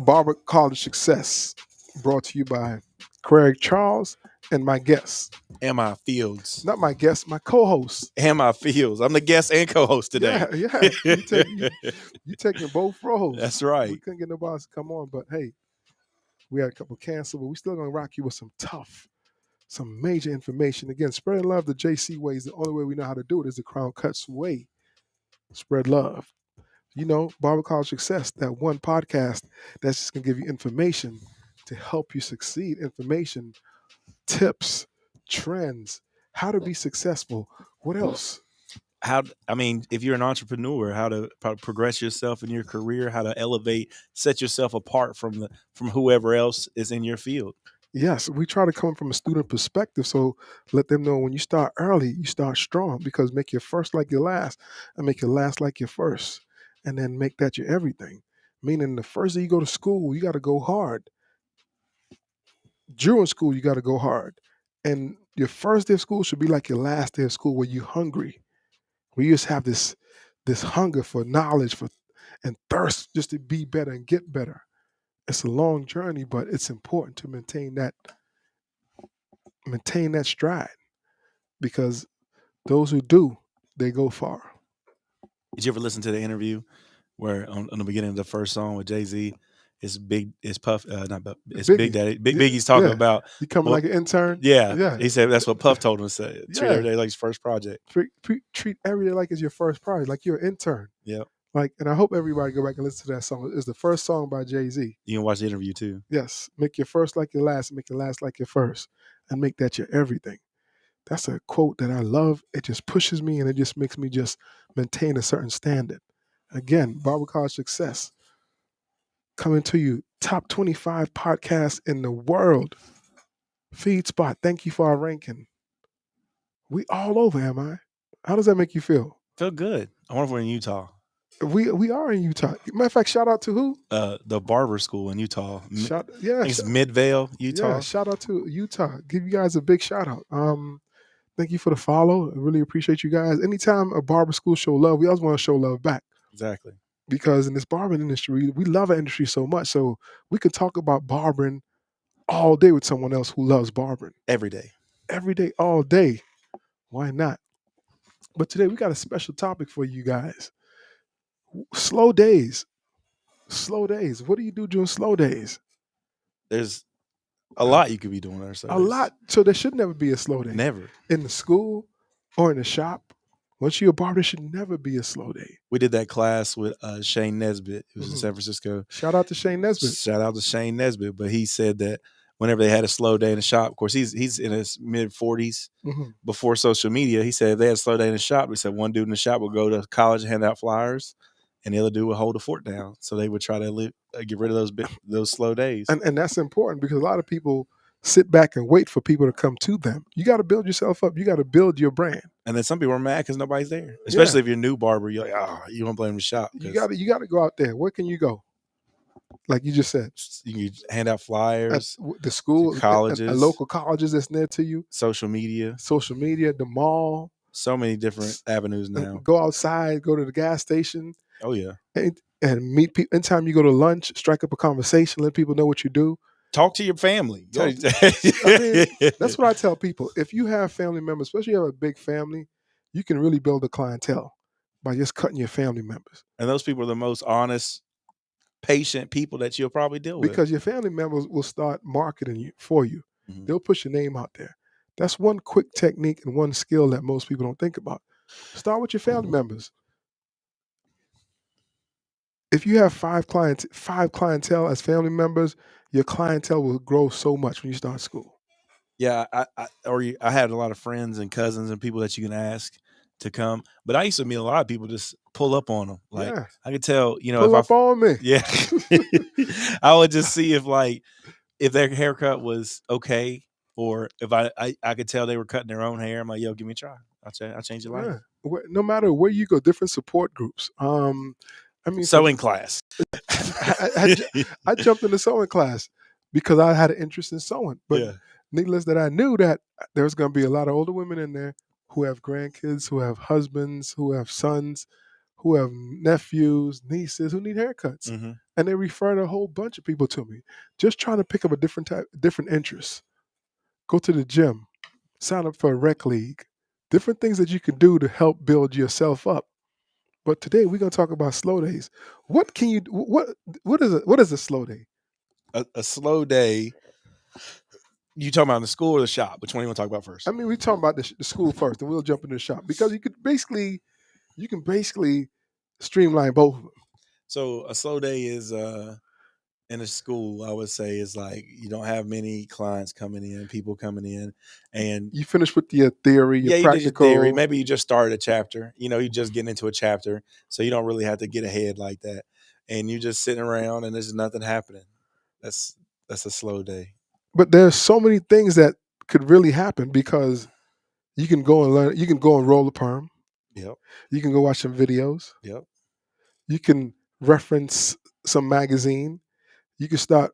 Barber College Success, brought to you by Craig Charles and my guest. And my Fields. Not my guest, my co-host. And my Fields. I'm the guest and co-host today. Yeah. You taking both roles. That's right. We couldn't get nobody else to come on, but hey, we had a couple cancel, but we still gonna rock you with some major information. Again, spreading love the JC way is the only way we know how to do it. Is the Crown Cuts way. Spread love. Barber College Success, that one podcast that's just gonna give you information to help you succeed. Information, tips, trends, how to be successful. What else? If you're an entrepreneur, how to progress yourself in your career, how to elevate, set yourself apart from whoever else is in your field. Yes, we try to come from a student perspective. So let them know when you start early, you start strong, because make your first like your last and make your last like your first. And then make that your everything. Meaning the first day you go to school, you got to go hard. During school, you got to go hard. And your first day of school should be like your last day of school, where you're hungry, where you just have this hunger for knowledge and thirst just to be better and get better. It's a long journey, but it's important to maintain that stride, because those who do, they go far. Did you ever listen to the interview where on the beginning of the first song with Jay-Z, it's Puff, it's Big Daddy. Biggie's talking about you coming like an intern. Yeah. He said that's what Puff told him to say. Treat every day like his first project. Treat every day like it's your first project, like you're an intern. Yeah. And I hope everybody go back and listen to that song. It's the first song by Jay-Z. You can watch the interview too. Yes. Make your first like your last, and make your last like your first, and make that your everything. That's a quote that I love. It just pushes me, and it just makes me just maintain a certain standard. Again, Barber College Success, coming to you, top 25 podcasts in the world. FeedSpot, thank you for our ranking. We all over, am I? How does that make you feel? Feel good. I wonder if we're in Utah. We are in Utah. Matter of fact, shout out to who? The Barber School in Utah. I think it's Midvale, Utah. Yeah, shout out to Utah. Give you guys a big shout out. Thank you for the follow. I really appreciate you guys. Anytime a barber school show love, we always want to show love back. Exactly. Because in this barbering industry, we love our industry so much. So we could talk about barbering all day with someone else who loves barbering. Every day, all day. Why not? But today we got a special topic for you guys. Slow days. What do you do during slow days? There's a lot you could be doing there. A lot. So there should never be a slow day. Never. In the school or in the shop. Once you're a barber, there should never be a slow day. We did that class with Shane Nesbitt, who was in San Francisco. Shout out to Shane Nesbitt. But he said that whenever they had a slow day in the shop, of course, he's in his mid-40s. Before social media, he said if they had a slow day in the shop, he said one dude in the shop would go to college and hand out flyers, and the other dude would hold the fort down. So they would try to get rid of those slow days. And that's important, because a lot of people sit back and wait for people to come to them. You got to build yourself up. You got to build your brand. And then some people are mad because nobody's there, especially if you're a new barber. You're like, you don't blame the shop. You got to go out there. Where can you go? Like you just said, you can hand out flyers. At the school, colleges, local colleges that's near to you. Social media, the mall. So many different avenues now. Go outside. Go to the gas station. Oh yeah, and meet people. Anytime you go to lunch, strike up a conversation. Let people know what you do. Talk to your family. That's what I tell people. If you have family members, especially if you have a big family, you can really build a clientele by just cutting your family members. And those people are the most honest, patient people that you'll probably deal with. Because your family members will start marketing you for you. Mm-hmm. They'll push your name out there. That's one quick technique and one skill that most people don't think about. Start with your family members. If you have five clientele as family members, your clientele will grow so much when you start school. Yeah, I had a lot of friends and cousins and people that you can ask to come, but I used to meet a lot of people just pull up on them. Like I could tell, pull up on me. Yeah, I would just see if their haircut was okay, or if I could tell they were cutting their own hair. I'm like, yo, give me a try. I'll change your life. No matter where you go, different support groups. Sewing class. I jumped into sewing class because I had an interest in sewing. But needless that I knew that there was going to be a lot of older women in there who have grandkids, who have husbands, who have sons, who have nephews, nieces who need haircuts, and they refer a whole bunch of people to me, just trying to pick up a different interest. Go to the gym, sign up for a rec league, different things that you can do to help build yourself up. But today we're gonna talk about slow days. What can you what is a slow day? A slow day. You talking about in the school or the shop? Which one do you want to talk about first? I mean, we're talking about the school first, and we'll jump into the shop because you can basically streamline both of them. So a slow day is in a school, I would say, is like you don't have many clients coming in, people coming in, and You finish with your theory, your you did your theory. practical. Maybe you just started a chapter. You just getting into a chapter, so you don't really have to get ahead like that, and you just sitting around and there's nothing happening. That's that's a slow day. But there's so many things that could really happen because you can go and learn. You can go and roll a perm. Yep. You can go watch some videos. Yep. You can reference some magazine. You can start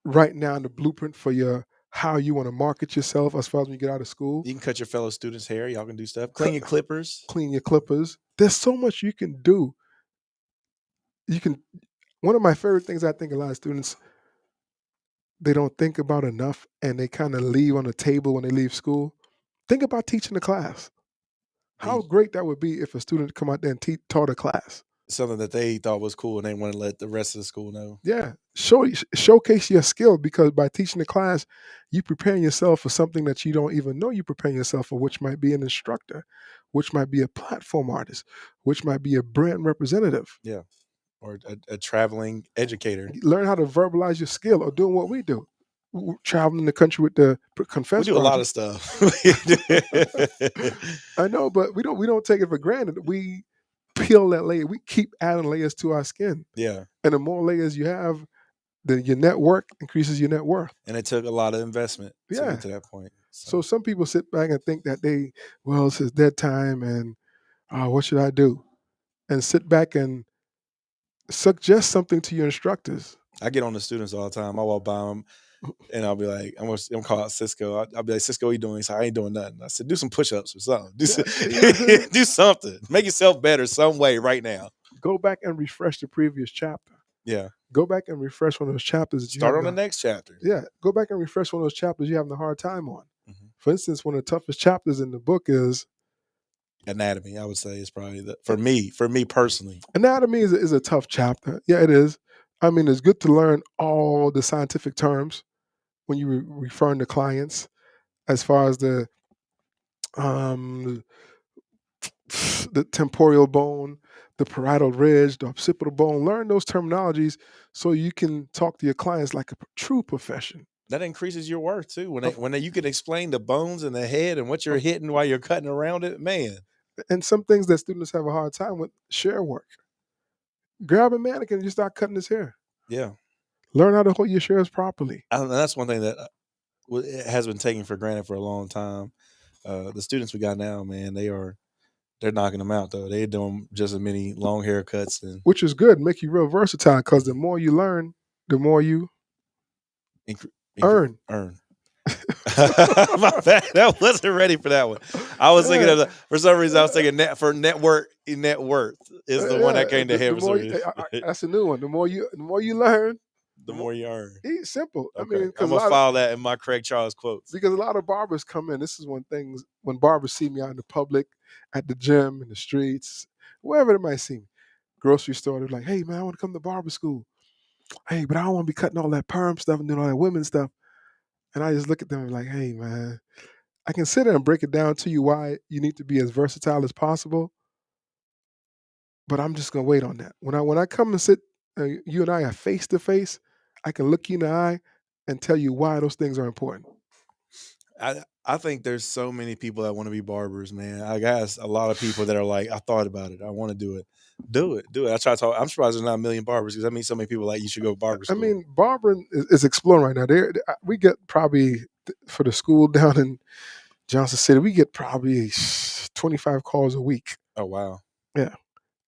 writing down the blueprint for your how you want to market yourself as far as when you get out of school. You can cut your fellow students' hair. Y'all can do stuff. Clean your clippers. Clean your clippers. There's so much you can do. You can. One of my favorite things I think a lot of students they don't think about enough, and they kind of leave on the table when they leave school. Think about teaching a class. How great that would be if a student come out there and taught a class. Something that they thought was cool and they want to let the rest of the school know. Yeah, showcase your skill because by teaching the class, you preparing yourself for something that you don't even know you preparing yourself for, which might be an instructor, which might be a platform artist, which might be a brand representative. Yeah, or a traveling educator. Learn how to verbalize your skill, or doing what we do, traveling the country with the Confess. We do a lot of stuff. I know, but we don't take it for granted. We peel that layer. We keep adding layers to our skin. Yeah. And the more layers you have, then your network increases your net worth. And it took a lot of investment to get to that point. So some people sit back and think that it's his dead time and what should I do? And sit back and suggest something to your instructors. I get on the students all the time. I walk by them and I'll be like, I'm gonna call out Cisco. I'll be like, Cisco, what are you doing? He said, I ain't doing nothing. I said, do some push-ups or something. Do something. Make yourself better some way right now. Go back and refresh the previous chapter. Yeah. Go back and refresh one of those chapters. Start on the next chapter. Yeah. Go back and refresh one of those chapters you're having a hard time on. Mm-hmm. For instance, one of the toughest chapters in the book is anatomy. I would say is probably for me personally. Anatomy is a tough chapter. Yeah, it is. I mean, it's good to learn all the scientific terms when you referring to clients, as far as the temporal bone, the parietal ridge, the occipital bone. Learn those terminologies so you can talk to your clients like a true profession. That increases your worth too. When you can explain the bones in the head and what you're hitting while you're cutting around it, man. And some things that students have a hard time with, share work. Grab a mannequin and you start cutting his hair. Yeah. Learn how to hold your shares properly. And that's one thing that has been taken for granted for a long time. The students we got now, man, they're knocking them out though. They're doing just as many long haircuts, which is good. Make you real versatile because the more you learn, the more you earn. My bad. That wasn't ready for that one. I was thinking of for some reason I was thinking net worth is the one that came to head. That's a new one. The more you learn, the more you earn. It's simple. Okay. I mean, I'm gonna file that in my Craig Charles quotes. Because a lot of barbers come in. This is one thing when barbers see me out in the public, at the gym, in the streets, wherever they might see me, grocery store. They're like, "Hey man, I want to come to barber school. Hey, but I don't want to be cutting all that perm stuff and doing all that women stuff." And I just look at them and like, "Hey man, I can sit there and break it down to you why you need to be as versatile as possible, but I'm just gonna wait on that. When I come and sit, you and I are face to face. I can look you in the eye and tell you why those things are important." I think there's so many people that want to be barbers, man. I guess a lot of people that are like, I thought about it. I want to do it. Do it. I try to talk. I'm surprised there's not a million barbers because I mean so many people like you should go to barber school. I mean, barbering is exploding right now. We get probably for the school down in Johnson City, we get probably 25 calls a week. Oh wow. Yeah.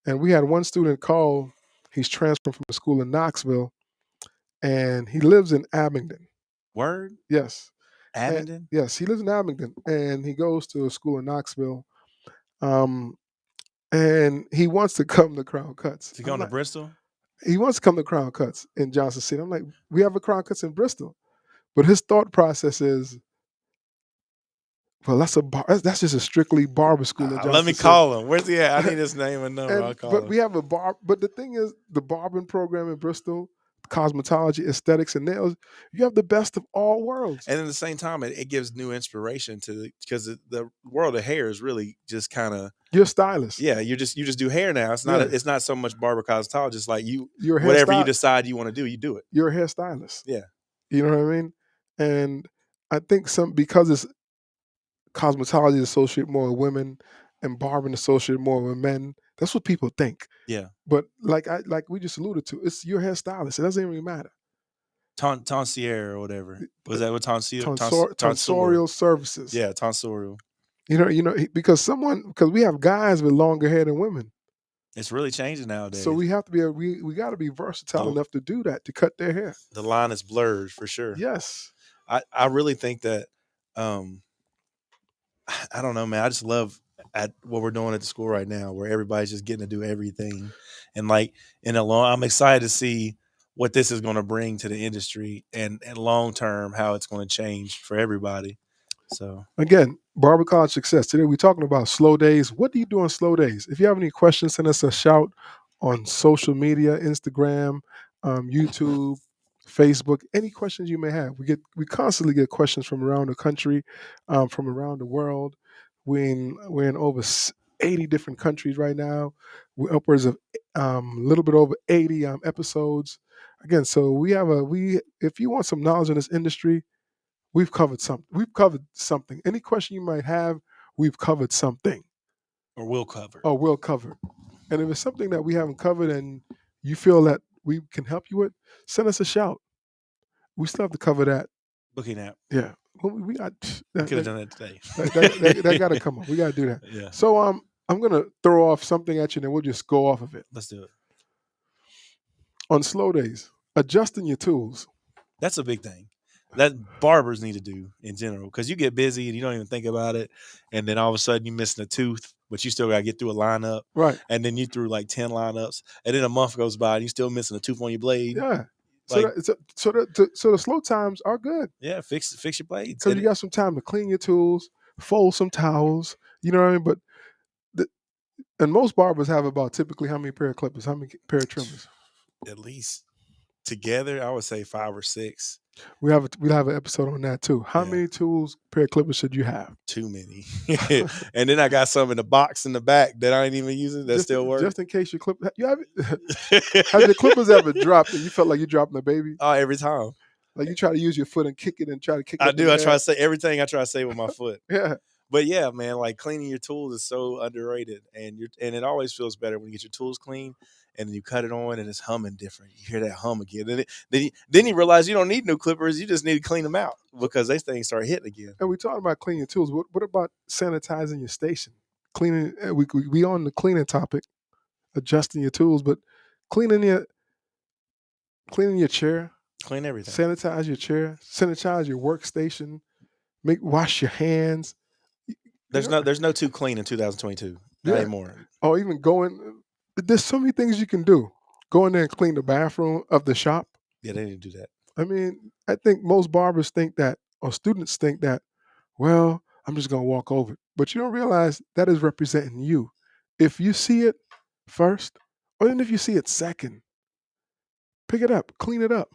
And we had one student call. He's transferred from a school in Knoxville, and he lives in Abingdon. Word? Yes. Abingdon? Yes, he lives in Abingdon, and he goes to a school in Knoxville. and he wants to come to Crown Cuts. To I'm go to like, Bristol? he wants to come to Crown Cuts in Johnson City. I'm like, we have a Crown Cuts in Bristol, but his thought process is, well, that's just a strictly barber school in Let Johnson me City. call him. Where's he at? I need his name and number. I'll call But him. we have but the thing is, the barbering program in Bristol, cosmetology, aesthetics, and nails, you have the best of all worlds. And at the same time, it gives new inspiration because the world of hair is really just kind of, You're a stylist. yeah. You just do hair now. It's not so much barber cosmetologist. Like You're a whatever you hairstylist. decide you want to do, you do it. You're a hairstylist. Yeah. You know what I mean? And I think because it's cosmetology is associated more with women and barbering associated more with men. That's what people think. Yeah. But like we just alluded to, it's your hairstylist. It doesn't even matter. Tonsier or whatever. Was that what tonsorial? Tonsorial services. Yeah, tonsorial. Because we have guys with longer hair than women. It's really changing nowadays. So we have to be we got to be versatile enough to do that, to cut their hair. The line is blurred for sure. Yes. I really think that I don't know, man. I just love at what we're doing at the school right now, where everybody's just getting to do everything, and like I'm excited to see what this is going to bring to the industry and long term how it's going to change for everybody. So again, Barber College Success. Today we're talking about slow days. What do you do on slow days? If you have any questions, send us a shout on social media, Instagram, YouTube, Facebook. Any questions you may have. We constantly get questions from around the country, from around the world. We're in over 80 different countries right now. We're upwards of a little bit over 80 episodes. Again, so if you want some knowledge in this industry, we've covered something. Any question you might have, we've covered something. Or will cover. And if it's something that we haven't covered and you feel that we can help you with, send us a shout. We still have to cover that. Booking app. Yeah. We got could have done that today. That got to come up. We got to do that. Yeah. So I'm gonna throw off something at you, and then we'll just go off of it. Let's do it. On slow days, adjusting your tools. That's a big thing that barbers need to do in general, because you get busy and you don't even think about it, and then all of a sudden you're missing a tooth, but you still got to get through a lineup, right? And then you threw like 10 lineups, and then a month goes by and you're still missing a tooth on your blade. Yeah. So the slow times are good. Yeah, fix your blades because you got some time to clean your tools, fold some towels. You know what I mean? But and most barbers have about typically how many pair of clippers, how many pair of trimmers? At least together, I would say 5 or 6. We'll have an episode on that too. How many pair of clippers should you have? Too many. And then I got some in the box in the back that I ain't even using that still work. Just in case your clip, have your clippers ever dropped and you felt like you're dropping a baby? Oh, every time. Like you try to use your foot and kick it and try to kick it. I do. I try to say everything I try to say with my foot. Yeah. But yeah, man, like cleaning your tools is so underrated, and it always feels better when you get your tools clean and then you cut it on and it's humming different. You hear that hum again. Then you realize you don't need new clippers. You just need to clean them out because these things start hitting again. And we talking about cleaning your tools. What about sanitizing your station? Cleaning. We on the cleaning topic, adjusting your tools, but cleaning your chair. Clean everything. Sanitize your chair. Sanitize your workstation. Wash your hands. There's no too clean in 2022. Not anymore. Or even there's so many things you can do. Go in there and clean the bathroom of the shop. Yeah, they need to do that. I mean, I think most barbers think that, or students think that, well, I'm just going to walk over it. But you don't realize that is representing you. If you see it first, or even if you see it second, pick it up, clean it up.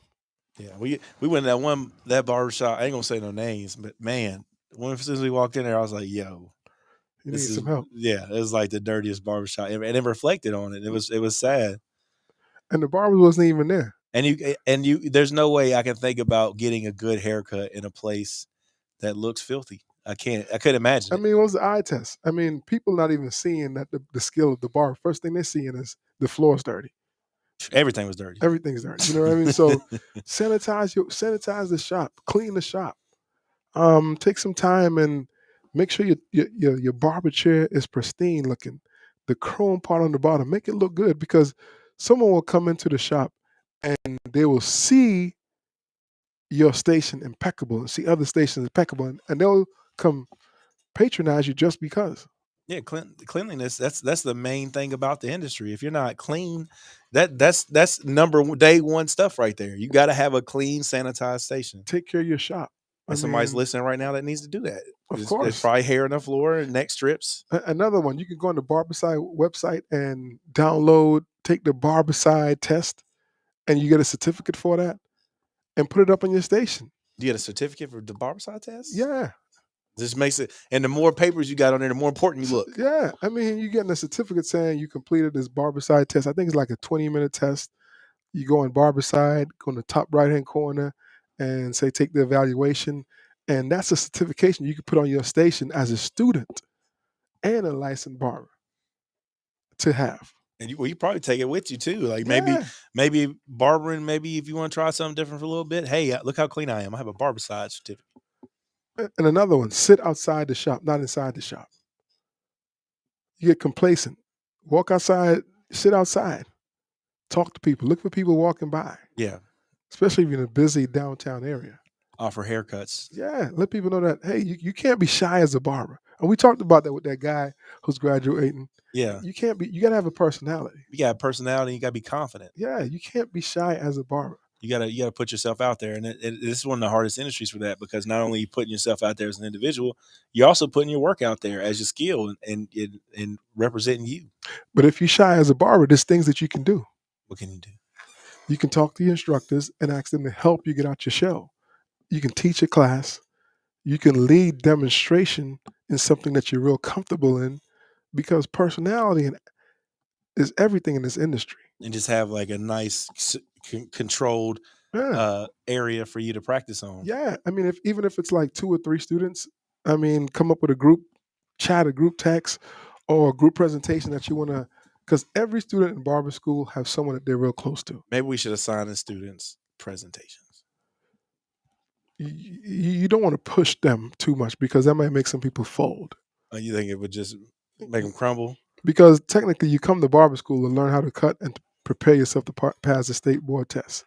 Yeah, we went to that barbershop. I ain't gonna say no names, but man, as soon as we walked in there, I was like, "Yo, you need some help." Yeah, it was like the dirtiest barbershop ever, and it reflected on it. It was sad. And the barber wasn't even there. And you, there's no way I can think about getting a good haircut in a place that looks filthy. I couldn't imagine. I mean, what was the eye test? I mean, people not even seeing that the skill of the barber. First thing they're seeing is the floor's dirty. Everything was dirty. Everything's dirty. You know what I mean? So sanitize the shop, clean the shop. Take some time and make sure your barber chair is pristine looking. The chrome part on the bottom, make it look good, because someone will come into the shop and they will see your station impeccable and see other stations impeccable, and they'll come patronize you just because. Yeah, cleanliness. That's the main thing about the industry. If you're not clean, that's day one stuff right there. You got to have a clean, sanitized station. Take care of your shop. I And somebody's mean, listening right now that needs to do that. of There's course. probably hair on the floor and neck strips. Another one, you can go on the Barberside website and take the Barberside test, and you get a certificate for that, and put it up on your station. Do you get a certificate for the Barberside test? Yeah. This makes it, and the more papers you got on there, the more important you look. Yeah, I mean, you're getting a certificate saying you completed this Barberside test. I think it's like a 20-minute test. You go on Barberside, go in the top right-hand corner, and say take the evaluation, and that's a certification you can put on your station as a student and a licensed barber to have. And you probably take it with you too. Like Yeah. maybe barbering. Maybe if you want to try something different for a little bit. Hey, look how clean I am. I have a Barberside certificate. And another one, sit outside the shop, not inside the shop. You get complacent. Walk outside, sit outside, talk to people, look for people walking by. Yeah. Especially if you're in a busy downtown area. Offer haircuts. Yeah, let people know that, hey, you can't be shy as a barber. And we talked about that with that guy who's graduating. Yeah. You got to have a personality. You got a personality. You got to be confident. Yeah, you can't be shy as a barber. You gotta put yourself out there, and this is one of the hardest industries for that, because not only are you putting yourself out there as an individual, you're also putting your work out there as your skill and representing you. But if you're shy as a barber, there's things that you can do. What can you do? You can talk to your instructors and ask them to help you get out your shell. You can teach a class. You can lead demonstration in something that you're real comfortable in, because personality is everything in this industry. And just have like a nice controlled area for you to practice on. Yeah, I mean, even if it's like 2 or 3 students, I mean, come up with a group chat, a group text, or a group presentation that you want to, because every student in barber school have someone that they're real close to. Maybe we should assign the students presentations. You don't want to push them too much, because that might make some people fold. You think it would just make them crumble? Because technically, you come to barber school to learn how to cut and to prepare yourself to pass the state board test.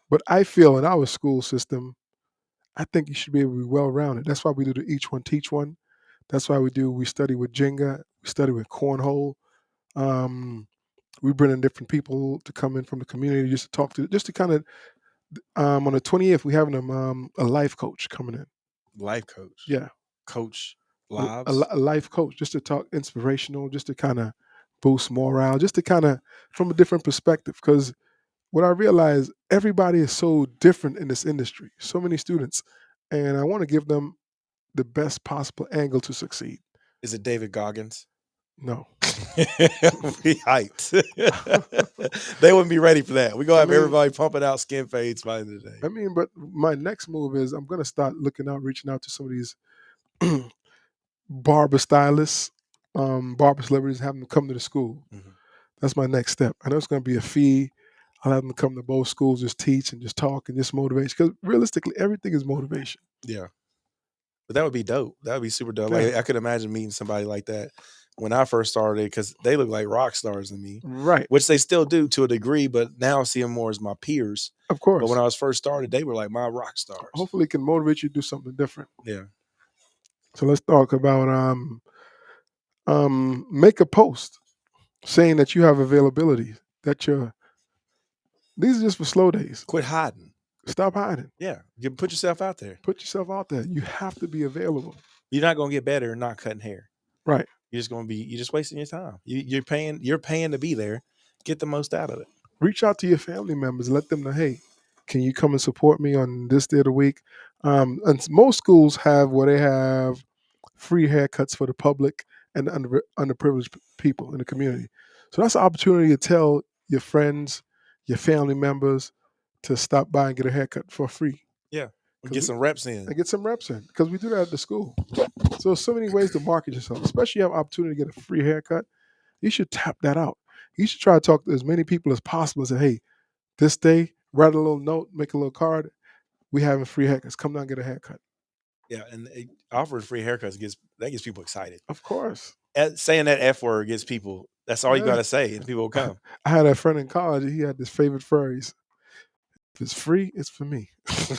But I feel in our school system, I think you should be able to be well-rounded. That's why we do the each one teach one. That's why we study with Jenga, we study with cornhole. We bring in different people to come in from the community just to talk to, just to kind of, on the 20th, we having a life coach coming in. Life coach? Yeah. Coach lives? A life coach, just to talk inspirational, just to kind of boost morale, just to kind of, from a different perspective. Because what I realize, everybody is so different in this industry, so many students, and I want to give them the best possible angle to succeed. Is it David Goggins? No. We hyped. They wouldn't be ready for that. We're going to have everybody pumping out skin fades by the end of the day. I mean, but my next move is I'm going to start reaching out to some of these barber stylists, barber celebrities, have them come to the school. Mm-hmm. That's my next step. I know it's going to be a fee. I'll have them come to both schools, just teach and just talk and just motivation. Because realistically, everything is motivation. Yeah. But that would be dope. That would be super dope. Yeah. Like, I could imagine meeting somebody like that when I first started, because they look like rock stars to me. Right. Which they still do to a degree, but now I see them more as my peers. Of course. But when I was first started, they were like my rock stars. Hopefully it can motivate you to do something different. Yeah. So let's talk about make a post saying that you have availability, that these are just for slow days. Quit hiding. Stop hiding. Yeah. Put yourself out there. Put yourself out there. You have to be available. You're not going to get better not cutting hair. Right. You're just wasting your time. You're paying to be there. Get the most out of it. Reach out to your family members. Let them know, hey, can you come and support me on this day of the week? And most schools have where they have free haircuts for the public and underprivileged people in the community. So that's an opportunity to tell your friends, your family members to stop by and get a haircut for free. Yeah. Get some reps in. And get some reps in, because we do that at the school. So there's so many ways to market yourself, especially if you have an opportunity to get a free haircut. You should tap that out. You should try to talk to as many people as possible and say, hey, this day, write a little note, make a little card. We having free haircuts. Come down and get a haircut. Yeah, and offering free haircuts gets people excited. Of course. Saying that F word gets people, that's all you got to say, and people will come. I had a friend in college, he had this favorite phrase. If it's free, it's for me.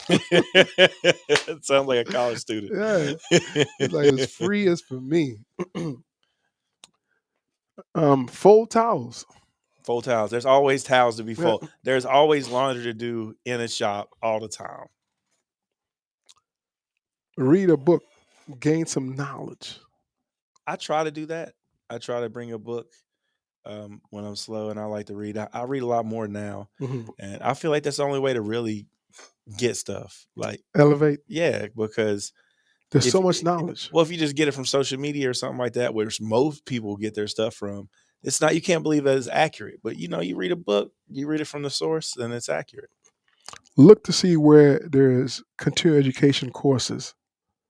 It sounds like a college student. Yeah. It's like, it's free, it's for me. Fold towels. Fold towels. There's always towels to be Yeah. fold. There's always laundry to do in a shop all the time. Read a book. Gain some knowledge. I try to do that. I try to bring a book when I'm slow and I like to read. I read a lot more now. Hmm. And I feel like that's the only way to really get stuff. Like, Elevate. yeah, because There's if so much knowledge. well, if you just get it from social media or something like that, where most people get their stuff from, it's not, you can't believe that it's accurate. But you read a book, you read it from the source, then it's accurate. Look to see where there's continuing education courses.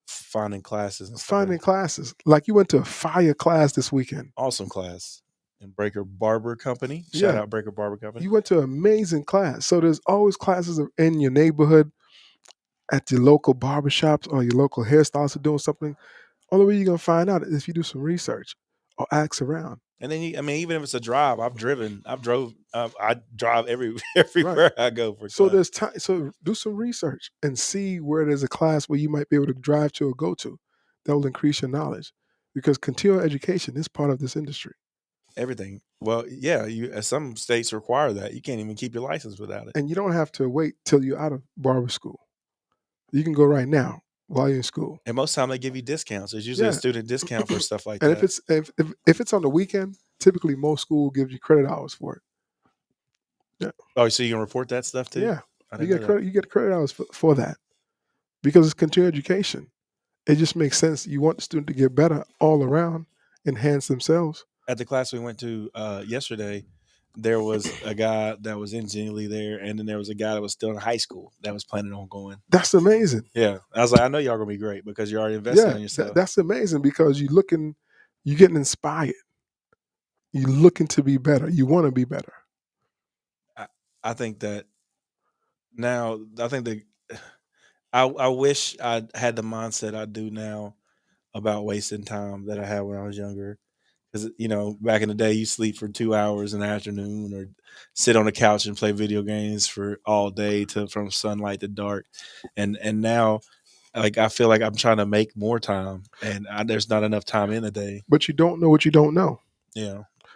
Finding classes and stuff like Finding that. classes. Like you went to a fire class this weekend. Awesome class. And Breaker Barber Company. Shout Yeah. out Breaker Barber Company. You went to an amazing class. So there's always classes in your neighborhood, at your local barbershops or your local hairstylists are doing something. Only way you're gonna find out is if you do some research or ask around. And then even if it's a drive, I drive Right. everywhere I go for So class. there's time. So do some research and see where there's a class where you might be able to drive to or go to. That will increase your knowledge, because continuing education is part of this industry, Everything. Well, yeah, some states require that. You can't even keep your license without it. and you don't have to wait till you're out of barber school. You can go right now while you're in school. And most time they give you discounts. There's usually a Yeah, student discount for stuff like and if that. it's if it's on the weekend, typically most school gives you credit hours for it. Yeah, Oh, so you can report that stuff too? yeah, I you didn't know get that. credit. You get credit hours for that, because it's continuing education. It just makes sense. You want the student to get better all around, enhance themselves. At the class we went to yesterday, there was a guy that was in Genely there, and then there was a guy that was still in high school that was planning on going. That's amazing. Yeah, I was like, I know y'all gonna be great because you're already investing Yeah, in yourself. that's amazing, because you're getting inspired. You're looking to be better. You want to be better. I think that now, I think that I wish I had the mindset I do now about wasting time that I had when I was younger. Because back in the day, you sleep for 2 hours in the afternoon, or sit on the couch and play video games for all day from sunlight to dark, and now, like, I feel like I'm trying to make more time, and there's not enough time in the day. But you don't know what you don't know.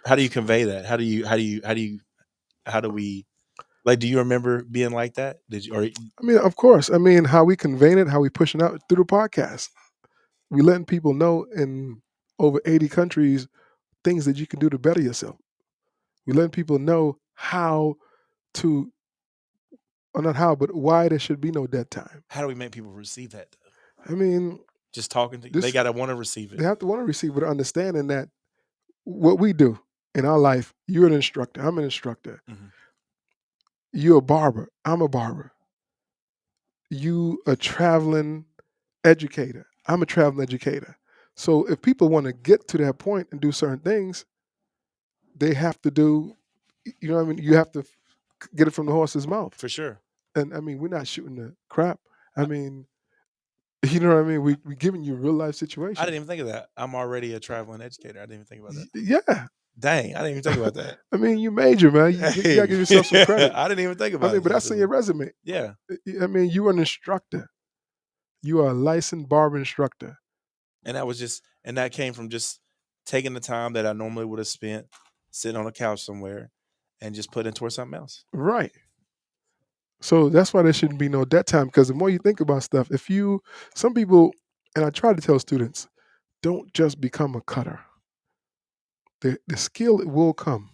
How do you convey that? How do we, like? Do you remember being like that? Did you? Or I mean, of course. I mean, how we conveying it, how we pushing out through the podcast. We letting people know in over 80 countries things that you can do to better yourself. We letting people know how to, or not how, but why there should be no dead time. how do we make people receive that though? I mean, Just talking to you, they gotta want to receive they it. have to want to receive it, understanding that what we do in our life, you're an instructor, I'm an instructor. Mhm. You're a barber, I'm a barber. You a traveling educator, I'm a traveling educator. So if people want to get to that point and do certain things, they have to do, you know what I mean? You have to get it from the horse's mouth. For sure. And I mean, we're not shooting the crap. I mean, you know what I mean? We giving you real life I situations. didn't even think of that. I'm already a traveling educator. I didn't even think about that. Yeah. Dang, I didn't even think about that. I mean, you major, man. You gotta give yourself some credit. I didn't even think about I mean, it. but that's in your resume. Yeah. I mean, you are an instructor. You are a licensed barber instructor. And that came from just taking the time that I normally would have spent sitting on a couch somewhere and just putting it towards something else. Right. So that's why there shouldn't be no debt time, because the more you think about stuff, some people, and I try to tell students, don't just become a cutter. The skill will come.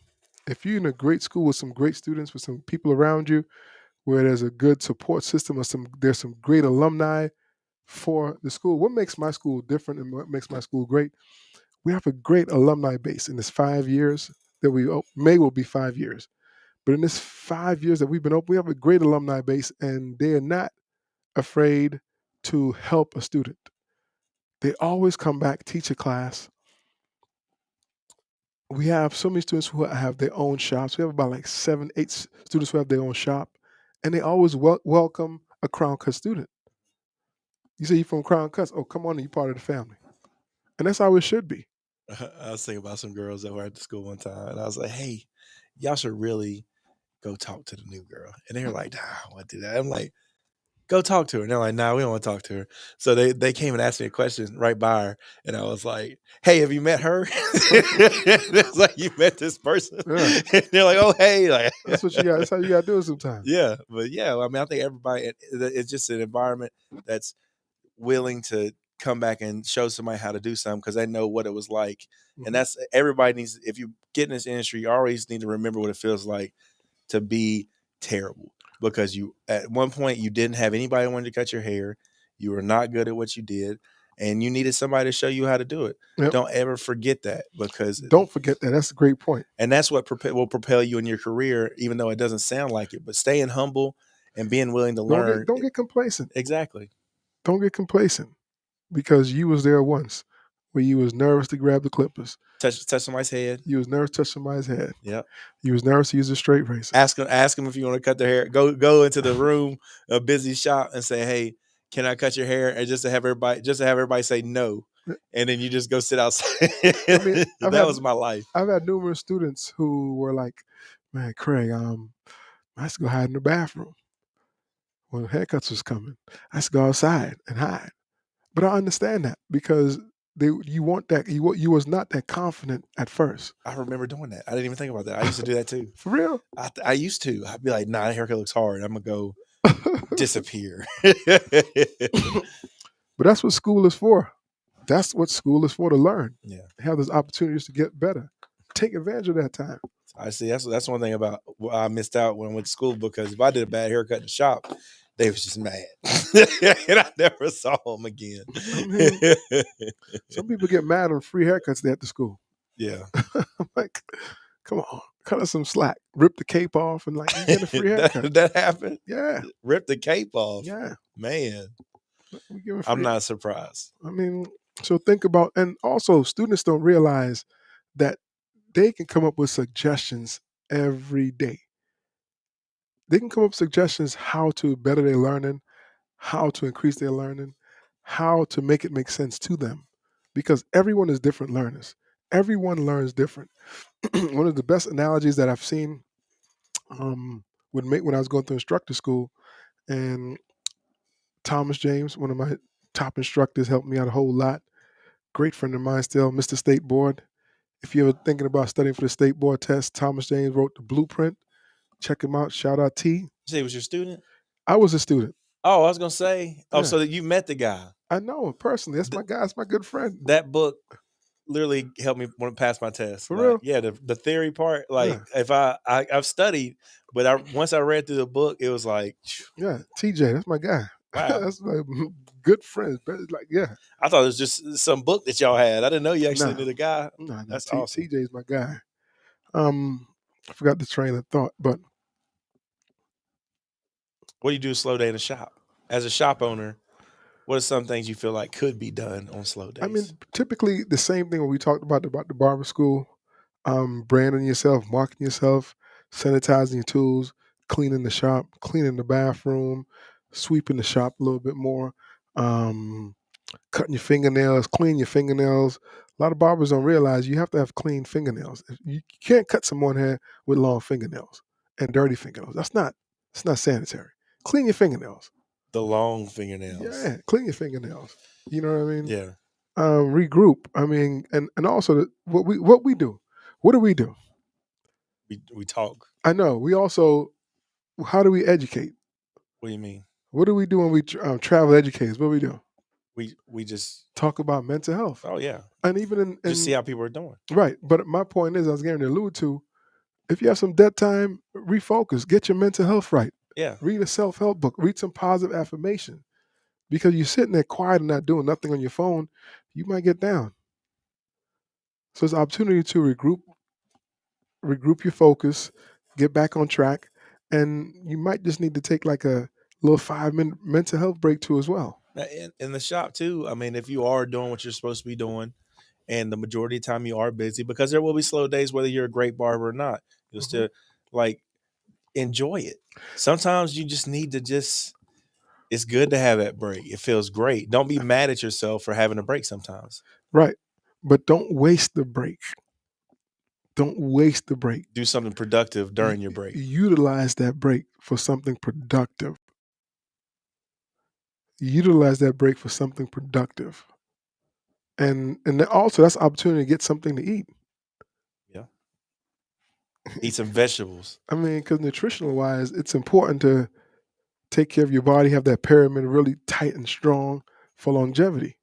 If you're in a great school with some great students, with some people around you, where there's a good support system, or there's some great alumni for the school. What makes my school different and what makes my school great? We have a great alumni base in this 5 years that May will be 5 years. But in this 5 years that we've been open, we have a great alumni base, and they are not afraid to help a student. They always come back, teach a class. We have so many students who have their own shops. We have about like 7, 8 students who have their own shop, and they always welcome a Crown Cut student. You say you're from Crown Cuts, oh, come on, you're part of the family. And that's how it should be. I was thinking about some girls that were at the school one time, and I was like, "Hey, y'all should really go talk to the new girl." And they were like, "Nah, what did that?" I'm like, Go talk to her. And they're like, nah, we don't want to talk to her. So they came and asked me a question right by her. And I was like, hey, have you met her? It's like, you met this person? Yeah. And they're like, oh, hey. Like, That's what you got. That's how you got to do it sometimes. yeah. But yeah, I mean, I think everybody, it's just an environment that's willing to come back and show somebody how to do something because they know what it was like. And that's everybody needs, if you get in this industry, you always need to remember what it feels like to be terrible, because you at one point you didn't have anybody wanting to cut your hair, you were not good at what you did, and you needed somebody to show you how to do it. Yep. Don't ever forget that, because Don't forget that. That's a great point. and that's what will propel you in your career, even though it doesn't sound like it. But staying humble and being willing to learn. Don't get complacent. Exactly. Don't get complacent, because you was there once where you was nervous to grab the clippers. Touch somebody's head. You was nervous to touch somebody's head. Yep. You was nervous to use a straight razor. Ask them if you want to cut their hair. Go into the room, a busy shop, and say, hey, can I cut your hair? And just to have everybody say no. And then you just go sit outside. I mean, that was my life. I've had numerous students who were like, man, Craig, I used to go hide in the bathroom when haircuts was coming. I used to go outside and hide. But I understand that, because you was not that confident at first. I remember doing that. I didn't even think about that. I used to do that too. For real? I used to. I'd be like, nah, that haircut looks hard. I'm going to go disappear. But that's what school is for. That's what school is for, to learn. Yeah. Have those opportunities to get better. Take advantage of that time. I see. That's one thing about I missed out when I went to school, because if I did a bad haircut in the shop, they was just mad. And I never saw them again. I mean, some people get mad on free haircuts they had to school. Yeah. I'm like, come on, cut us some slack. Rip the cape off and like, you get a free haircut. that happened? Yeah. Rip the cape off. Yeah. Man. I'm not surprised. I mean, so think about, and also students don't realize that they can come up with suggestions every day. They can come up with suggestions how to better their learning, how to increase their learning, how to make it make sense to them, because everyone is different learners. Everyone learns different. One of the best analogies that I've seen would make when I was going through instructor school, and Thomas James, one of my top instructors, helped me out a whole lot. Great friend of mine still, Mr. State Board. If you're thinking about studying for the state board test, Thomas James wrote the blueprint. Check him out. Shout out T. You say he was your student? I was a student. Oh, I was gonna say. Oh, Yeah. so that you met the guy. I know him personally. That's my guy. That's my good friend. That book literally helped me pass my test. For real? Yeah, the theory part. Like, if I've studied, but once I read through the book, it was like, yeah, TJ, that's my guy. wow. That's my good friend. Like, yeah. I thought it was just some book that y'all had. I didn't know you actually knew the guy. No, that's awesome. TJ's my guy. I forgot the train of thought, but what do you do to slow day in a shop? As a shop owner, what are some things you feel like could be done on slow days? I mean, typically the same thing when we talked about the barber school, branding yourself, marketing yourself, sanitizing your tools, cleaning the shop, cleaning the bathroom, sweeping the shop a little bit more, cutting your fingernails, clean your fingernails. A lot of barbers don't realize you have to have clean fingernails. You can't cut someone's hair with long fingernails and dirty fingernails. It's not sanitary. Clean your fingernails. The long fingernails. Yeah, clean your fingernails. You know what I mean? Yeah. Regroup. I mean, and also what we do. What do we do? We talk. I know. We also, how do we educate? What do you mean? What do we do when we travel educators? What do we do? We just talk about mental health. Oh yeah. And even in just see how people are doing. Right. But my point is, I was getting to allude to, if you have some dead time, refocus. Get your mental health right. Yeah. Read a self-help book. Read some positive affirmation. Because you're sitting there quiet and not doing nothing on your phone, you might get down. So it's an opportunity to regroup your focus, get back on track, and you might just need to take like a little 5-minute mental health break too as well. In the shop too, I mean, if you are doing what you're supposed to be doing, and the majority of the time you are busy, because there will be slow days whether you're a great barber or not, you'll still like enjoy it. Sometimes you just need to it's good to have that break. It feels great. Don't be mad at yourself for having a break sometimes. Right. But don't waste the break. Don't waste the break. Do something productive during your break. Utilize that break for something productive. utilize that break for something productive. And then also that's an opportunity to get something to eat. Yeah. Eat some vegetables. I mean, because nutritional wise, it's important to take care of your body, have that pyramid really tight and strong for longevity.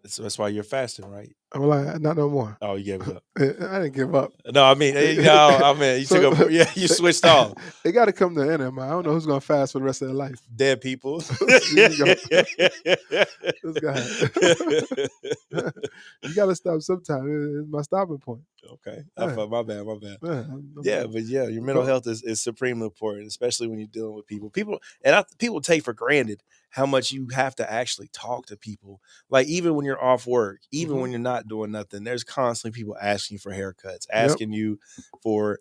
That's why you're fasting, right? I'm like, not no more. Oh, you gave it up. I didn't give up. No, I mean, no, I mean, you took So a, yeah, you switched off. It got to come to an end, man. I don't know who's gonna fast for the rest of their life. Dead people. There you go. This guy. You got to stop sometime. It's my stopping point. Okay. Yeah. My bad. Yeah, Yeah, but yeah, your mental health is supremely important, especially when you're dealing with people. People take for granted how much you have to actually talk to people. Like even when you're off work, even when you're not doing nothing, there's constantly people asking you for haircuts, asking you for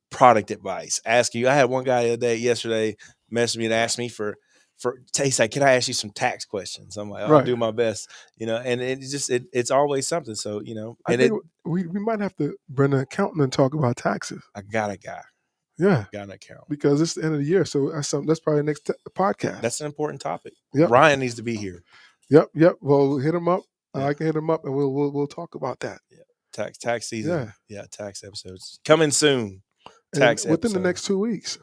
product advice, asking you. I had one guy yesterday message me and asked me for he's like, can I ask you some tax questions? I'm like, I'll do my best, and it's always something. So, I think we might have to bring an accountant and talk about taxes. I got a guy. Yeah. Got an account. Because it's the end of the year. So that's probably the next podcast. That's an important topic. Yep. Ryan needs to be here. Yep. Well, hit him up. Yeah. I can hit him up and we'll talk about that. Yeah. Tax season. Yeah. Tax episodes coming soon. Tax within the next 2 weeks.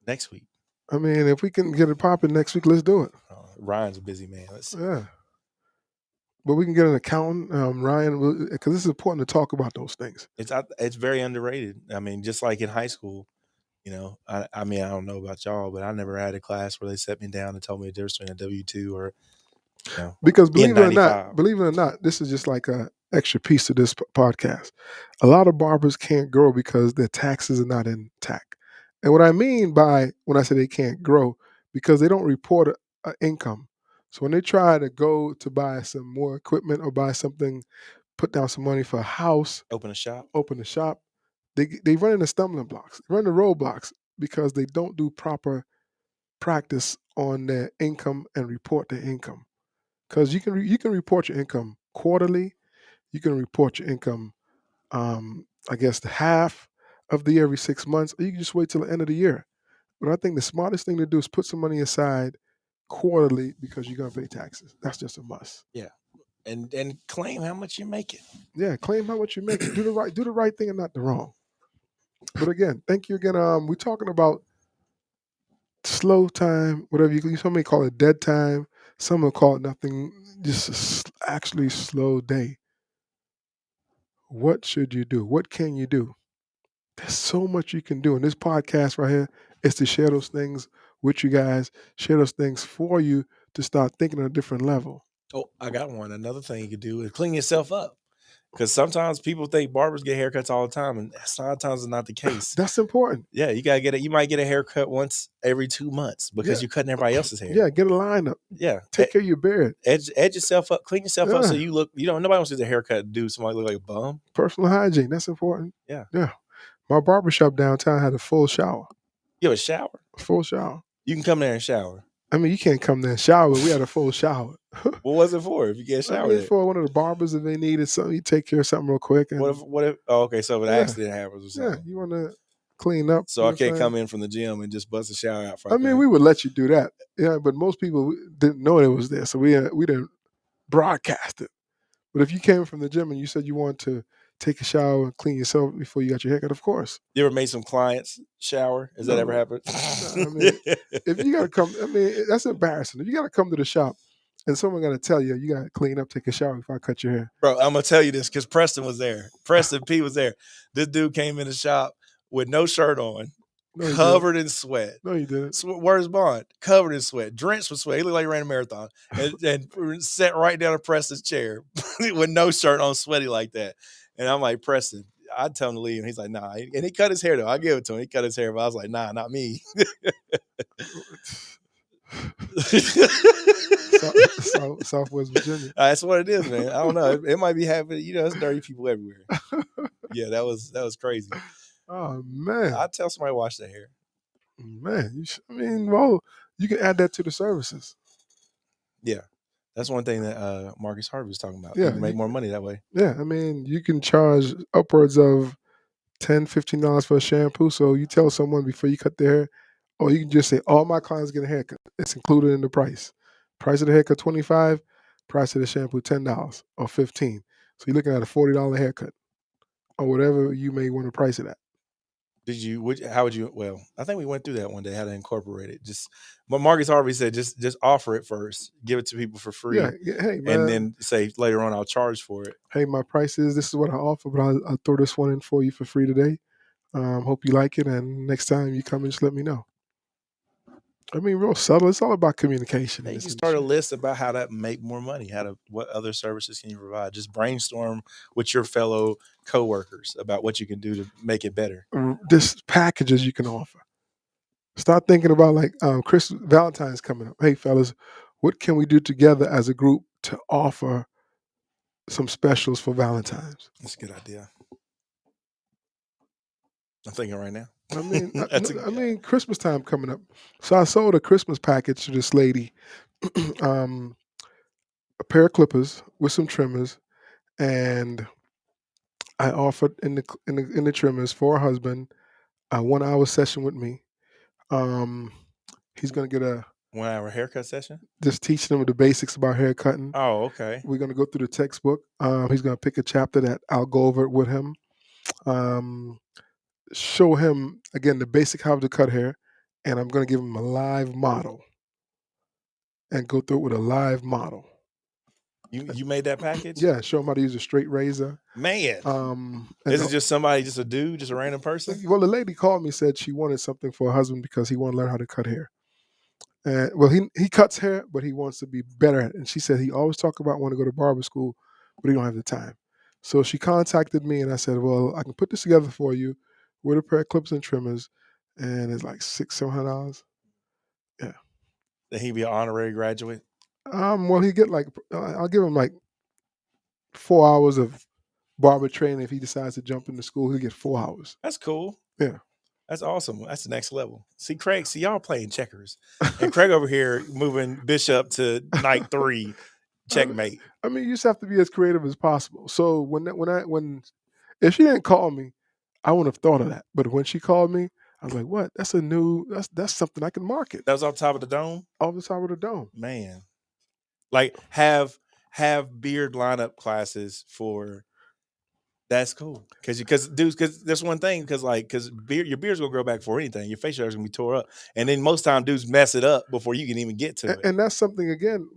Next week. I mean, if we can get it popping next week, let's do it. Ryan's a busy man. Let's see. Yeah. But we can get an accountant, Ryan, because this is important to talk about those things. It's very underrated. I mean, just like in high school, I mean, I don't know about y'all, but I never had a class where they set me down and told me the difference between a W-2 or, because believe it or not, this is just like an extra piece to this podcast. A lot of barbers can't grow because their taxes are not intact. And what I mean by when I say they can't grow, because they don't report an income. So when they try to go to buy some more equipment or buy something, put down some money for a house, open a shop, they run into stumbling blocks, run into roadblocks because they don't do proper practice on their income and report their income. Because you can report your income quarterly, you can report your income, I guess the half of the year every 6 months, or you can just wait till the end of the year. But I think the smartest thing to do is put some money aside quarterly because you're gonna pay taxes. That's just a must. Yeah, and claim how much you're making. Yeah, claim how much you're making. Do the right thing and not the wrong. But again, thank you again. We're talking about slow time, whatever some may call it dead time. Some will call it nothing. Just actually slow day. What should you do? What can you do? There's so much you can do. And this podcast right here is to share those things with you guys, share those things for you to start thinking on a different level. Oh, I got one. Another thing you could do is clean yourself up. Because sometimes people think barbers get haircuts all the time, and sometimes it's not the case. That's important. Yeah, you gotta get it. You might get a haircut once every 2 months because you're cutting everybody else's hair. Yeah, get a lineup. Yeah, take care of your beard. Edge yourself up, clean yourself up, so you look. Nobody wants to get a haircut and do somebody look like a bum. Personal hygiene, that's important. Yeah. My barbershop downtown had a full shower. You have a shower? Full shower. You can come there and shower. I mean, you can't come there and shower. We had a full shower. What was it for? If you get a shower, it's for one of the barbers if they needed something. You take care of something real quick. And, what if? Oh, okay. So if an accident happens or something, you want to clean up. So I can't come in from the gym and just bust a shower out. I mean, we would let you do that. Yeah, but most people didn't know it was there, so we didn't broadcast it. But if you came from the gym and you said you wanted to take a shower and clean yourself before you got your haircut, of course. You ever made some clients shower? Has that ever happened? I mean, if you got to come, I mean, that's embarrassing. If you got to come to the shop and someone got to tell you, you got to clean up, take a shower before I cut your hair. Bro, I'm going to tell you this because Preston was there. Preston P was there. This dude came in the shop with no shirt on, covered in sweat. No, you didn't. Where's Bond? Covered in sweat, drenched with sweat. He looked like he ran a marathon and sat right down in Preston's chair with no shirt on, sweaty like that. And I'm like, Preston, I'd tell him to leave. And he's like, nah. And he cut his hair, though. I give it to him. He cut his hair. But I was like, nah, not me. Southwest Virginia. That's what it is, man. I don't know. It might be happening. There's dirty people everywhere. Yeah, that was crazy. Oh, man. I'd tell somebody to wash their hair. Man, you can add that to the services. Yeah. That's one thing that Marcus Harvey was talking about. Yeah, you can make more money that way. Yeah, I mean, you can charge upwards of $10, $15 for a shampoo. So you tell someone before you cut their hair, or you can just say, all my clients get a haircut. It's included in the price. Price of the haircut $25, price of the shampoo $10 or $15. So you're looking at a $40 haircut or whatever you may want to price it at. Did you? How would you? Well, I think we went through that one day. How to incorporate it. Just, but Marcus Harvey said, just offer it first, give it to people for Yeah, free, hey and man, then say later on I'll charge for it. hey, my price is this is what I offer, but I'll throw this one in for you for free today. Hope you like it, and next time you come, just let me know. I mean, real subtle. It's all about communication in And you this can start a industry. list about how to make more money. What other services can you provide? Just brainstorm with your fellow coworkers about what you can do to make it better. This packages you can offer. Start thinking about like Valentine's coming up. Hey, fellas, what can we do together as a group to offer some specials for Valentine's? That's a good idea. I'm thinking right now. I mean, That's I mean, Christmas time coming up. So I sold a Christmas package to this lady, um, a pair of clippers with some trimmers, and I offered in the trimmers for her husband a 1 hour session with me. Um, he's gonna get a 1 hour haircut session. just teaching him the basics about hair cutting. Oh, okay. We're gonna go through the textbook. He's gonna pick a chapter that I'll go over it with him. Um, show him again the basic how to cut hair, and I'm gonna give him a live model and go through it with a live model. You made that package? Yeah, show him how to use a straight razor. Man. And This is just somebody, just a dude, just a random person? well, the lady called me said she wanted something for her husband because he wanted to learn how to cut hair. And well, he cuts hair, but he wants to be better at it. And she said he always talk about wanting to go to barber school, but he don't have the time. So she contacted me, and I said, well, I can put this together for you with a pair of clips and trimmers, and it's like $600-700. Yeah. That he be an honorary graduate? Well, he get like I'll give him like 4 hours of barber training. If he decides to jump into school, he'll get 4 hours. That's cool. Yeah. That's awesome. That's the next level. See, Craig, y'all playing checkers. And Craig over here moving bishop to knight 3, checkmate. I mean, you just have to be as creative as possible. So when if she didn't call me, I wouldn't have thought of that. But when she called me, I was like, "What? That's something I can market." That was off top of the dome? Off the top of the dome. Man. Like have beard lineup classes for. That's cool. Because dudes, because that's one thing, because your beard's gonna grow back for anything. Your facial hair is gonna be tore up. And then most time dudes mess it up before you can even get to it. And that's something again,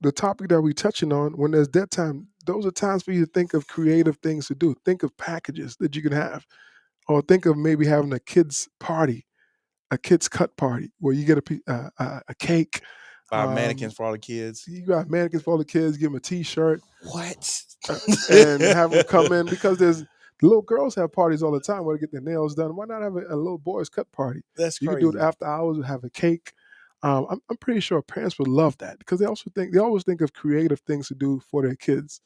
the topic that we're touching on. When there's dead time, those are times for you to think of creative things to do. Think of packages that you can have, or think of maybe having a kids party, a kids cut party where you get a cake. Buy mannequins for all the kids. You got mannequins for all the kids. Give them a T-shirt. What? And have them come in because there's little girls have parties all the time where they get their nails done. Why not have a little boys cut party? That's You crazy. can do it after hours. Have a cake. I'm pretty sure parents would love that because they always think of creative things to do for their kids.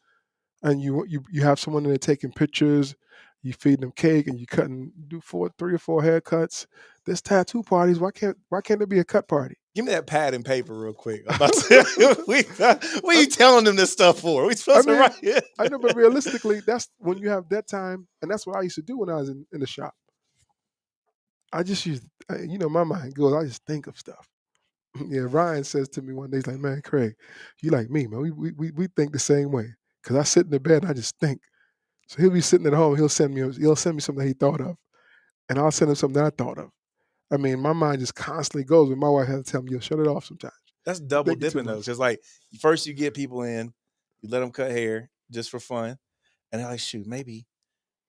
And you have someone in there taking pictures. You feed them cake and you do 3 or 4 haircuts. There's tattoo parties. Why can't there be a cut party? Give me that pad and paper real quick. I'm about to, what are you telling them this stuff for? We supposed to write it. I know, but realistically, that's when you have that time, and that's what I used to do when I was in the shop. I just my mind goes. I just think of stuff. Yeah, Ryan says to me one day, he's like, "Man, Craig, you like me, man. We think the same way." Because I sit in the bed and I just think. So he'll be sitting at home. He'll send me something he thought of, and I'll send him something that I thought of. I mean, my mind just constantly goes. And my wife has to tell me, "Yo, shut it off sometimes." That's double dipping though, because like first you get people in, you let them cut hair just for fun, and they're like, "Shoot, maybe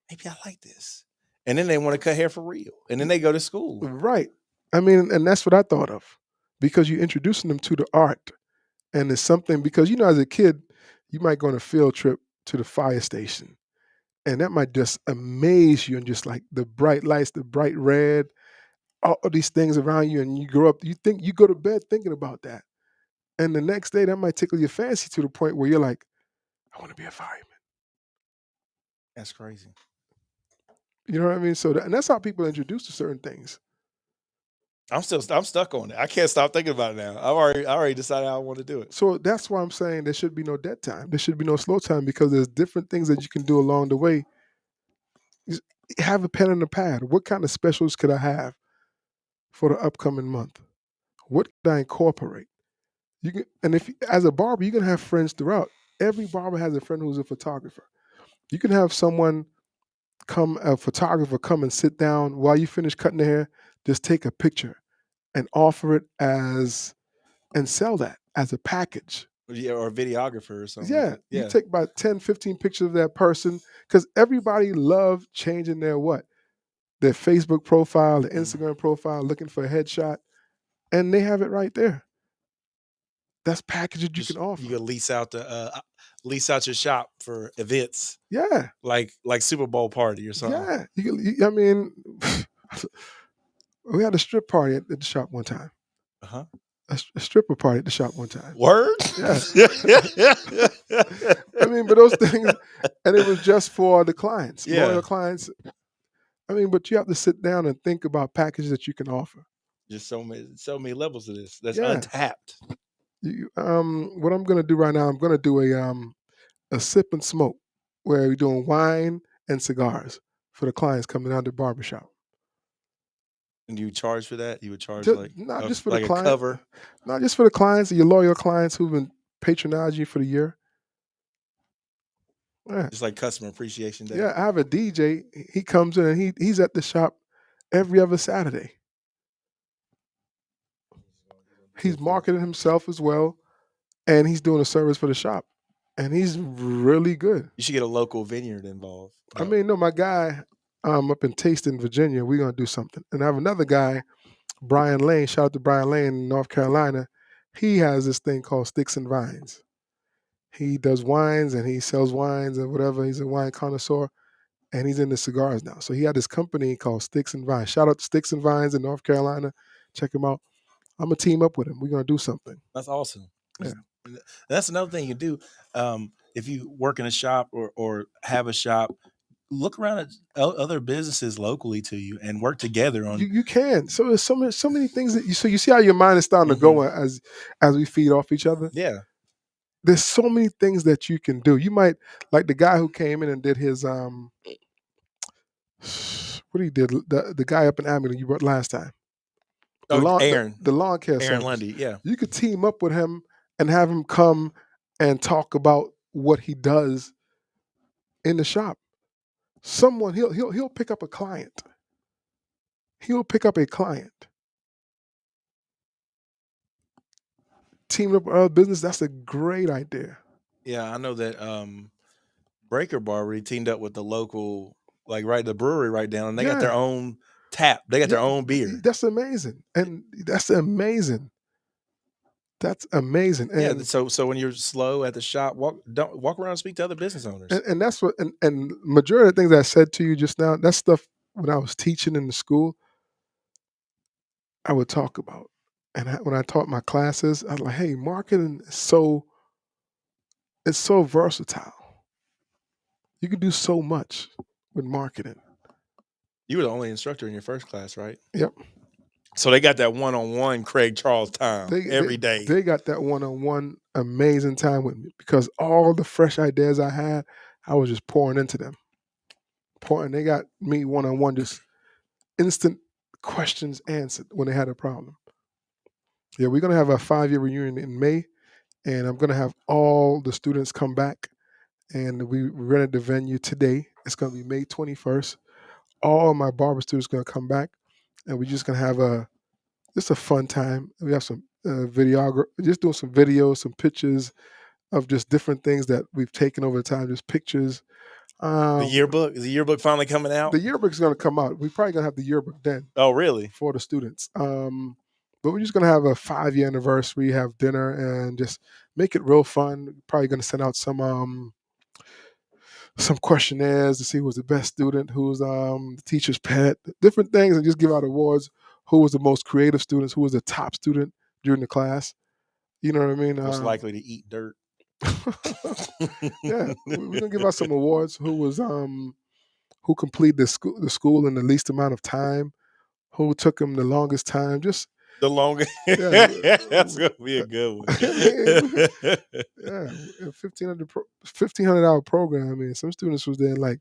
I like this," and then they want to cut hair for real, and then they go to school. Right. I mean, and that's what I thought of, because you're introducing them to the art, and it's something because as a kid, you might go on a field trip to the fire station, and that might just amaze you, and just like the bright lights, the bright red, all of these things around you, and you grow up, you go to bed thinking about that. And the next day, that might tickle your fancy to the point where you're like, I want to be a fireman. That's crazy. You know what I mean? So, and that's how people are introduced to certain things. I'm stuck on it. I can't stop thinking about it now. I already decided how I want to do it. So that's why I'm saying there should be no dead time. There should be no slow time because there's different things that you can do along the way. Just have a pen and a pad. What kind of specials could I have for the upcoming month? What could I incorporate? You can, and if as a barber, you can have friends throughout. Every barber has a friend who's a photographer. You can have someone a photographer come and sit down while you finish cutting the hair, just take a picture and offer it as and sell that as a package. Yeah, or a videographer or something like Yeah, that. you Yeah. take about 10, 15 pictures of that person because everybody love changing their what? Their Facebook profile, their Instagram profile, looking for a headshot, and they have it right there. That's packaging you can offer. You can lease out your shop for events. Yeah, like Super Bowl party or something. yeah. I mean, we had a strip party at the shop one time. Uh-huh. A stripper party at the shop one time. Word? Yeah. I mean, but those things, and it was just for the clients, loyal clients. I mean, but you have to sit down and think about packages that you can offer. Just so many levels of this. That's Yeah. untapped. What I'm going to do right now, I'm going to do a sip and smoke where we're doing wine and cigars for the clients coming out of the barbershop. And you charge for that? You would charge not just for like the client, a cover? Not just for the clients, your loyal clients who've been patronizing you for the year. Yeah. Just like customer appreciation day. Yeah, I have a DJ. He comes in and he's at the shop every other Saturday. He's marketing himself as well, and he's doing a service for the shop, and he's really good. You should get a local vineyard involved. I mean, no, my guy up in Tasting, Virginia, we're going to do something. And I have another guy, Brian Lane, shout out to Brian Lane in North Carolina. He has this thing called Sticks and Vines. He does wines and he sells wines and whatever. He's a wine connoisseur, and he's into cigars now. So he had this company called Sticks and Vines. Shout out to Sticks and Vines in North Carolina. Check him out. I'm going to team up with him. We're going to do something. That's awesome. Yeah. That's another thing you do. If you work in a shop or have a shop, look around at other businesses locally to you and work together on. You can. So there's so many things that you see how your mind is starting to go as we feed off each other. Yeah. There's so many things that you can do. You might like the guy who came in and did his what he did the guy up in Abington you brought last time. Aaron. The lawn care Aaron service. Lundy. Yeah. You could team up with him and have him come and talk about what he does in the shop. Someone he'll pick up a client. He'll pick up a client. Teaming up with other business, that's a great idea. Yeah, I know that Breaker Barber teamed up with the local, like the brewery right down, and they got their own tap. They got their own beer. That's amazing. And that's amazing. That's amazing. And yeah. So when you're slow at the shop, walk around and speak to other business owners. And that's what and majority of the things I said to you just now, that's stuff when I was teaching in the school, I would talk about. And when I taught my classes, I was like, hey, marketing is so versatile. You can do so much with marketing. You were the only instructor in your first class, right? Yep. So they got that one-on-one Craig Charles time every day. They got that one-on-one amazing time with me because all the fresh ideas I had, I was just pouring into them. They got me one-on-one, just instant questions answered when they had a problem. Yeah, we're going to have a 5-year reunion in May, and I'm going to have all the students come back, and we rented the venue today. It's going to be May 21st. All my barber students are going to come back, and we're just going to have just a fun time. We have some just doing some videos, some pictures of just different things that we've taken over the time, just pictures. The yearbook? Is the yearbook finally coming out? The yearbook is going to come out. We're probably going to have the yearbook then. Oh, really? For the students. But we're just going to have a 5-year anniversary, have dinner, and just make it real fun. Probably going to send out some questionnaires to see who was the best student, who was the teacher's pet, different things, and just give out awards. Who was the most creative students? Who was the top student during the class? You know what I mean? Most likely to eat dirt. Yeah, we're gonna give out some awards. Who was who completed the school in the least amount of time? Who took them the longest time? Just the longest. Yeah. That's gonna be a good one. Yeah, 1,500-hour program. I mean, some students was there in like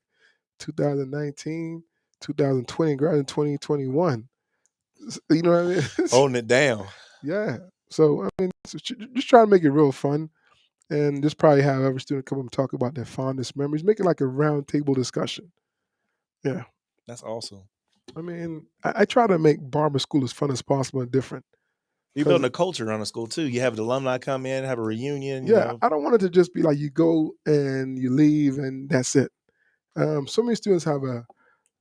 2019, 2020, graduated in 2021. You know what I mean? Holding it down. Yeah. So I mean, just try to make it real fun, and just probably have every student come up and talk about their fondest memories. Make it like a round table discussion. Yeah, That's awesome. I mean, I try to make barber school as fun as possible and different. You're building a culture around the school too. You have the alumni come in, have a reunion. You Yeah, know, I don't want it to just be like you go and you leave and that's it. So many students have a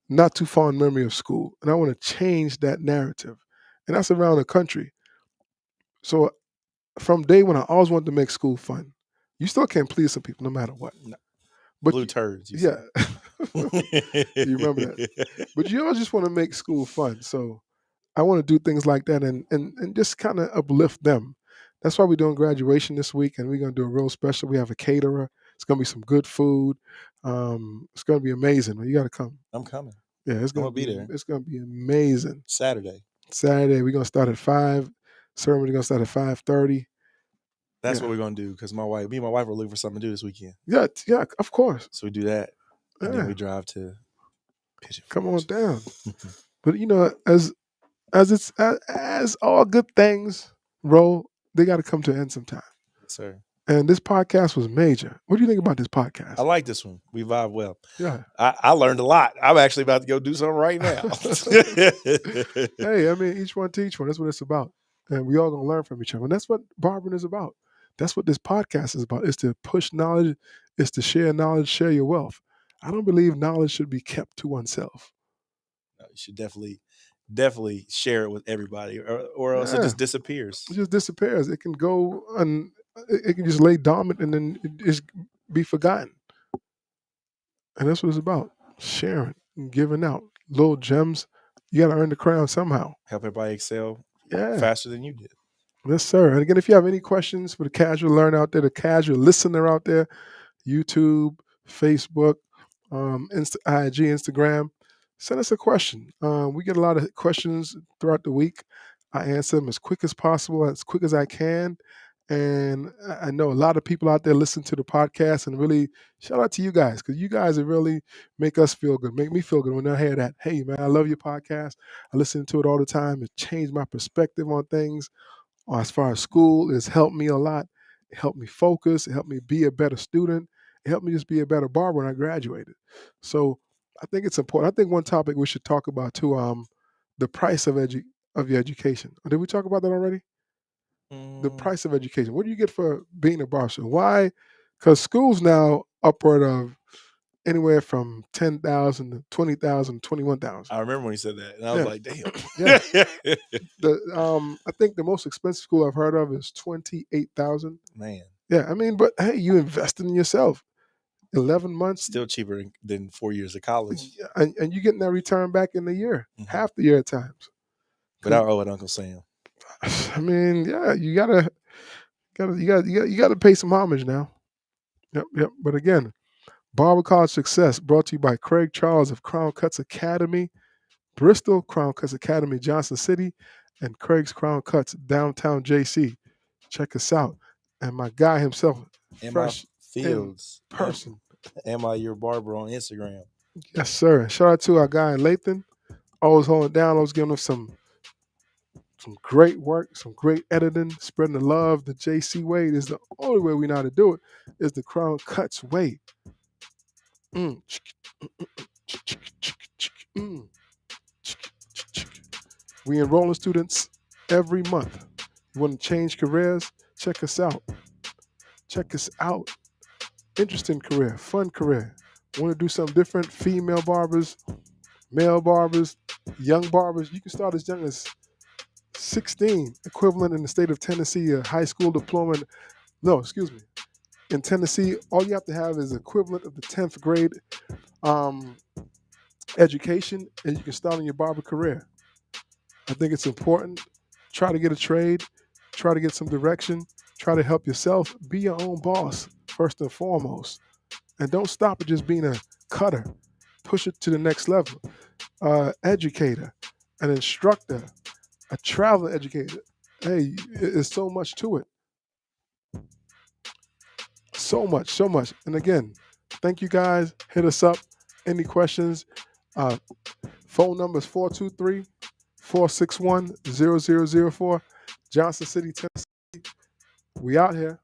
not too fond memory of school, and I want to change that narrative, and that's around the country. So from day one, I always wanted to make school fun. You still can't please some people no matter what. But blue turds. You yeah, say. you remember that. But you always just want to make school fun. So I want to do things like that and just kind of uplift them. That's why we're doing graduation this week, and we're gonna do a real special. We have a caterer. It's gonna be some good food. It's gonna be amazing. You got to come. I'm coming. Yeah, it's I'm gonna gonna be there. It's gonna be amazing. Saturday. Saturday we're gonna start at 5. Ceremony gonna start at 5:30. That's what we're gonna do because me and my wife are looking for something to do this weekend. Yeah, yeah, of course. So we do that, and then we drive to Pigeon Forge. Come on down. But you know, as all good things roll, they got to come to an end sometime. Yes, sir. And this podcast was major. What do you think about this podcast? I like this one. We vibe well. Yeah. I learned a lot. I'm actually about to go do something right now. Hey, I mean, each one teach one. That's what it's about. And we all going to learn from each other. And that's what barbering is about. That's what this podcast is about. It's to push knowledge. It's to share knowledge, share your wealth. I don't believe knowledge should be kept to oneself. No, you should definitely share it with everybody, or else it just disappears. It just disappears. It can go and it can just lay dormant and then it just be forgotten. And that's what it's about. Sharing and giving out little gems. You got to earn the crown somehow. Help everybody excel faster than you did. Yes, sir. And again, if you have any questions for the casual learner out there, the casual listener out there, YouTube, Facebook, IG, Instagram, send us a question. We get a lot of questions throughout the week. I answer them as quick as possible, as quick as I can. And I know a lot of people out there listen to the podcast, and really shout out to you guys, because you guys really make us feel good, make me feel good when I hear that. Hey, man, I love your podcast. I listen to it all the time. It changed my perspective on things. As far as school, it's helped me a lot. It helped me focus. It helped me be a better student. It helped me just be a better barber when I graduated. So I think it's important. I think one topic we should talk about too, the price of your education. Did we talk about that already? The price of education. What do you get for being a barber? Why? Because schools now upward of anywhere from 10,000 to 20,000, 21,000. I remember when he said that, and I was like, "Damn." Yeah. I think the most expensive school I've heard of is 28,000. Man. Yeah, I mean, but hey, you invested in yourself. 11 months. Still cheaper than 4 years of college. And you're getting that return back in a year, half the year at times. But I owe it Uncle Sam. I mean, yeah, you gotta pay some homage now. Yep. But again, Barber College Success brought to you by Craig Charles of Crown Cuts Academy, Bristol, Crown Cuts Academy, Johnson City, and Craig's Crown Cuts, downtown JC. Check us out. And my guy himself, Fresh Fields person. Am I your barber on Instagram? Yes, sir. Shout out to our guy in Lathan. Always holding down, always giving us some great work, some great editing, spreading the love. The JC way is the only way we know how to do it, is the Crown Cuts way. We enrolling students every month. You want to change careers? Check us out. Interesting career, fun career. Want to do something different? Female barbers, male barbers, young barbers. You can start as young as 16, equivalent in the state of Tennessee, a high school diploma. No, excuse me. In Tennessee, all you have to have is equivalent of the 10th grade education, and you can start on your barber career. I think it's important. Try to get a trade. Try to get some direction. Try to help yourself. Be your own boss, first and foremost. And don't stop at just being a cutter. Push it to the next level. Educator, an instructor, a travel educator. Hey, there's so much to it. So much. And again, thank you guys. Hit us up. Any questions? Phone number is 423-461-0004. Johnson City, Tennessee. We out here.